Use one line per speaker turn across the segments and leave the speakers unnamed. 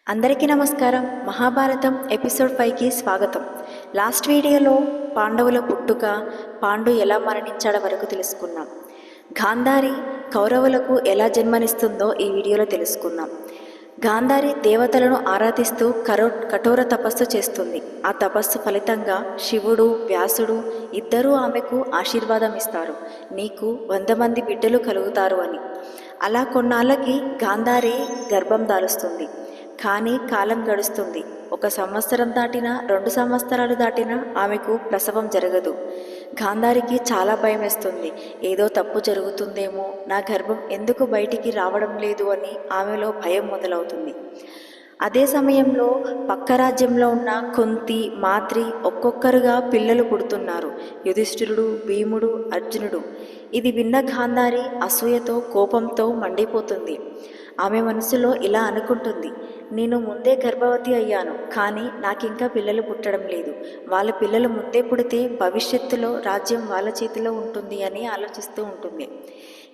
అందరికీ నమస్కారం. మహాభారతం ఎపిసోడ్ 5కి స్వాగతం. లాస్ట్ వీడియోలో పాండవుల పుట్టుక, పాండు ఎలా మరణించాడో వరకు తెలుసుకున్నాం. గాంధారి కౌరవులకు ఎలా జన్మనిస్తుందో ఈ వీడియోలో తెలుసుకుందాం. గాంధారి దేవతలను ఆరాధిస్తూ కఠోర తపస్సు చేస్తుంది. ఆ తపస్సు ఫలితంగా శివుడు, వ్యాసుడు ఇద్దరూ ఆమెకు ఆశీర్వాదం ఇస్తారు. నీకు 100 మంది బిడ్డలు కలుగుతారు అని. అలా కొన్నాళ్ళకి గాంధారి గర్భం దాలుస్తుంది. కానీ కాలం గడుస్తుంది. 1 సంవత్సరం దాటినా 2 సంవత్సరాలు దాటినా ఆమెకు ప్రసవం జరగదు. గాంధారికి చాలా భయం వేస్తుంది. ఏదో తప్పు జరుగుతుందేమో, నా గర్భం ఎందుకు బయటికి రావడం లేదు అని ఆమెలో భయం మొదలవుతుంది. అదే సమయంలో పక్క రాజ్యంలో ఉన్న కుంతి, మాద్రి ఒక్కొక్కరుగా పిల్లలు పుడుతున్నారు. యుధిష్ఠిరుడు, భీముడు, అర్జునుడు. ఇది విన్న గాంధారి అసూయతో, కోపంతో మండిపోతుంది. ఆమె మనసులో ఇలా అనుకుంటుంది, నేను ముందే గర్భవతి అయ్యాను, కానీ నాకింకా పిల్లలు పుట్టడం లేదు. వాళ్ళ పిల్లలు ముందే పుడితే భవిష్యత్తులో రాజ్యం వాళ్ళ చేతిలో ఉంటుంది అని ఆలోచిస్తూ ఉంటుంది.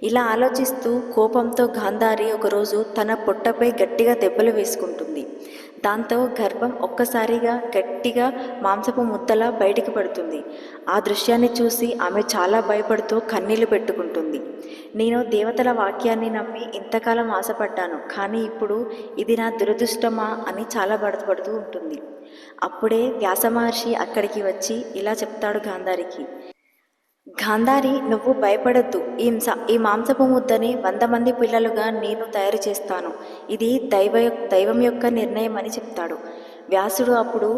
ఇలా ఆలోచిస్తూ కోపంతో గాంధారి ఒకరోజు తన పొట్టపై గట్టిగా దెబ్బలు వేసుకుంటుంది. దాంతో గర్భం ఒక్కసారిగా గట్టిగా మాంసపు ముద్దలా బయటికి పడుతుంది. ఆ దృశ్యాన్ని చూసి ఆమె చాలా భయపడుతూ కన్నీళ్లు పెట్టుకుంటుంది. నేను దేవతల వాక్యాన్ని నమ్మి ఇంతకాలం ఆశపడ్డాను, కానీ ఇప్పుడు ఇది నా దురదృష్టమా అని చాలా బాధపడుతూ ఉంటుంది. అప్పుడే వ్యాస మహర్షి అక్కడికి వచ్చి ఇలా చెప్తాడు గాంధారికి, గాంధారి, నువ్వు భయపడద్దు. ఈ మాంసపు ముద్దని 100 మంది పిల్లలుగా నేను తయారు చేస్తాను. ఇది దైవం యొక్క నిర్ణయం అని చెప్తాడు. వ్యాసుడు అప్పుడు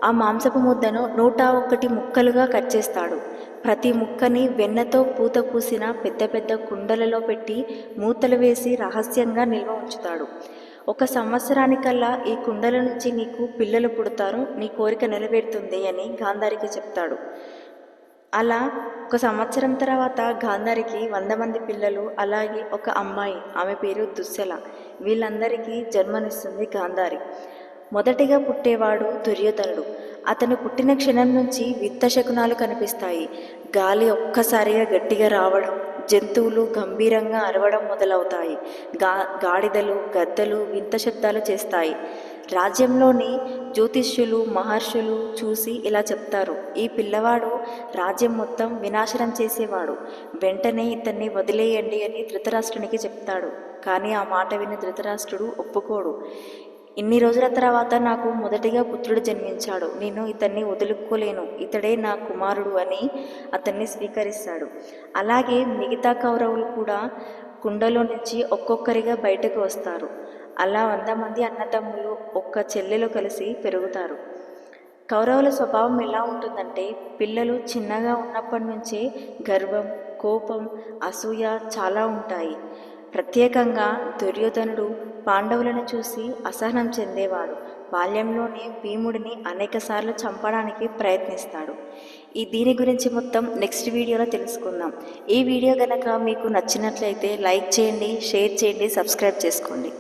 ఆ మాంసపు ముద్దను 101 ముక్కలుగా కట్ చేస్తాడు. ప్రతి ముక్కని వెన్నతో పూత పూసిన పెద్ద పెద్ద కుండలలో పెట్టి మూతలు వేసి రహస్యంగా నిల్వ ఉంచుతాడు. 1 సంవత్సరానికల్లా ఈ కుండల నుంచి నీకు పిల్లలు పుడతారు, నీ కోరిక నెరవేరుతుంది అని గాంధారికి చెప్తాడు. అలా 1 సంవత్సరం తర్వాత గాంధారికి 100 మంది పిల్లలు, అలాగే ఒక అమ్మాయి, ఆమె పేరు దుశ్శల. వీళ్ళందరికీ జన్మనిస్తుంది గాంధారి. మొదటిగా పుట్టేవాడు దుర్యోధనుడు. అతను పుట్టిన క్షణం నుంచి వింత శకునాలు కనిపిస్తాయి. గాలి ఒక్కసారిగా గట్టిగా రావడం, జంతువులు గంభీరంగా అరవడం మొదలవుతాయి. గాడిదలు, గద్దలు వింత శబ్దాలు చేస్తాయి. రాజ్యంలోని జ్యోతిష్యులు, మహర్షులు చూసి ఇలా చెప్తారు, ఈ పిల్లవాడు రాజ్యం మొత్తం వినాశనం చేసేవాడు, వెంటనే ఇతన్ని వదిలేయండి అని ధృతరాష్ట్రునికి చెప్తాడు. కానీ ఆ మాట విని ధృతరాష్ట్రుడు ఒప్పుకోడు. ఇన్ని రోజుల తర్వాత నాకు మొదటిగా పుత్రుడు జన్మించాడు, నేను ఇతన్ని వదులుకోలేను, ఇతడే నా కుమారుడు అని అతన్ని స్వీకరిస్తాడు. అలాగే మిగతా కౌరవులు కూడా కుండలో నుంచి ఒక్కొక్కరిగా బయటకు వస్తారు. అలా 100 మంది అన్నదమ్ములు ఒక్క చెల్లెలు కలిసి పెరుగుతారు. కౌరవుల స్వభావం ఎలా ఉంటుందంటే, పిల్లలు చిన్నగా ఉన్నప్పటి నుంచే గర్వం, కోపం, అసూయ చాలా ఉంటాయి. ప్రత్యేకంగా దుర్యోధనుడు పాండవులను చూసి అసహనం చెందేవాడు. బాల్యంలోనే భీముడిని అనేకసార్లు చంపడానికి ప్రయత్నిస్తాడు. దీని గురించి మొత్తం నెక్స్ట్ వీడియోలో తెలుసుకుందాం. ఈ వీడియో కనుక మీకు నచ్చినట్లయితే లైక్ చేయండి, షేర్ చేయండి, సబ్స్క్రైబ్ చేసుకోండి.